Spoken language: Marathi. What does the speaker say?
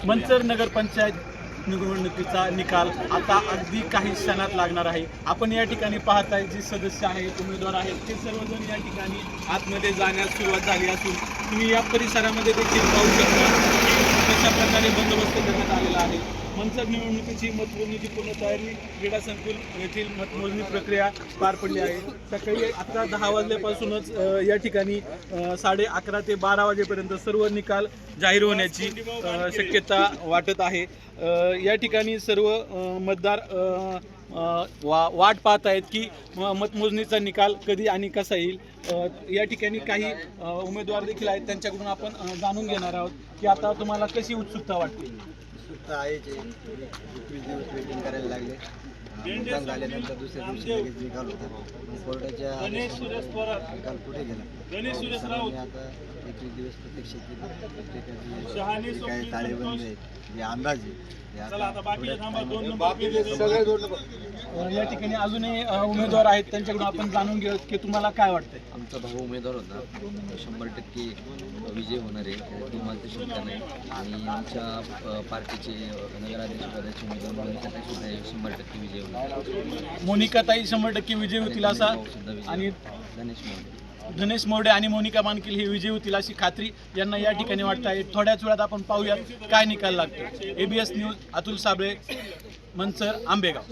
मंचर नगरपंचायत निवडणुकीचा निकाल आता अगदी काही क्षणात लागणार आहे। आपण या ठिकाणी पाहताय जे सदस्य आहेत, उमेदवार आहेत, ते सर्वजण या ठिकाणी आतमध्ये जाण्यास सुरुवात झाली असून तुम्ही या परिसरामध्ये देखील पाहू शकता कशा प्रकारे बंदोबस्त करण्यात आलेला आहे। मंचर निवडणुकीची मतमोजणीची पूर्ण तयारी क्रीडा संकुल येथील मतमोजणी प्रक्रिया पार पडली आहे। सकाळी आता 10 वाजल्यापासूनच या ठिकाणी 11:30 ते 12 वाजेपर्यंत सर्व निकाल जाहीर होण्याची शक्यता वाटत आहे। या ठिकाणी सर्व मतदार वाट पाहत आहेत की मतमोजणीचा निकाल कधी आणि कसा येईल। या ठिकाणी काही उमेदवार देखील आहेत, त्यांच्याकडून आपण जाणून घेणार आहोत की आता तुम्हाला कशी उत्सुकता वाटते। उत्सुकता आहे, 21 दिवस वेटिंग करायला लागले। मतदान झाल्यानंतर दुसऱ्या दिवशी लगेच निकाल होता। कोर्टाच्या निकाल कुठे गेला आता 21 दिवस प्रत्यक्ष प्रत्येकाची काही ताळेबंद आहे, जे अंदाज आहे या ठिकाणी अजूनही उमेदवार आहेत, त्यांच्याकडून आपण जाणून घेऊ की तुम्हाला काय वाटतंय। आमचा भाऊ उमेदवार होता, 100% विजय होणार आहे, तुम्हाला ते शंका नाही। आणि आमच्या पार्टीचे नगराध्यक्ष पदाचे उमेदवार मोनिकाताई सुद्धा 100% विजय होणार। मोनिकाताई 100% विजय होतील असा आणि गणेश मोरडे आणि मोनिका मानकिल हे विजय होतील अशी खात्री यांना या ठिकाणी वाटत आहे। थोड्याच वेळात आपण पाहूयात काय निकाल लागतो। ABS news, Atul Sable, Manchar, Ambegaon.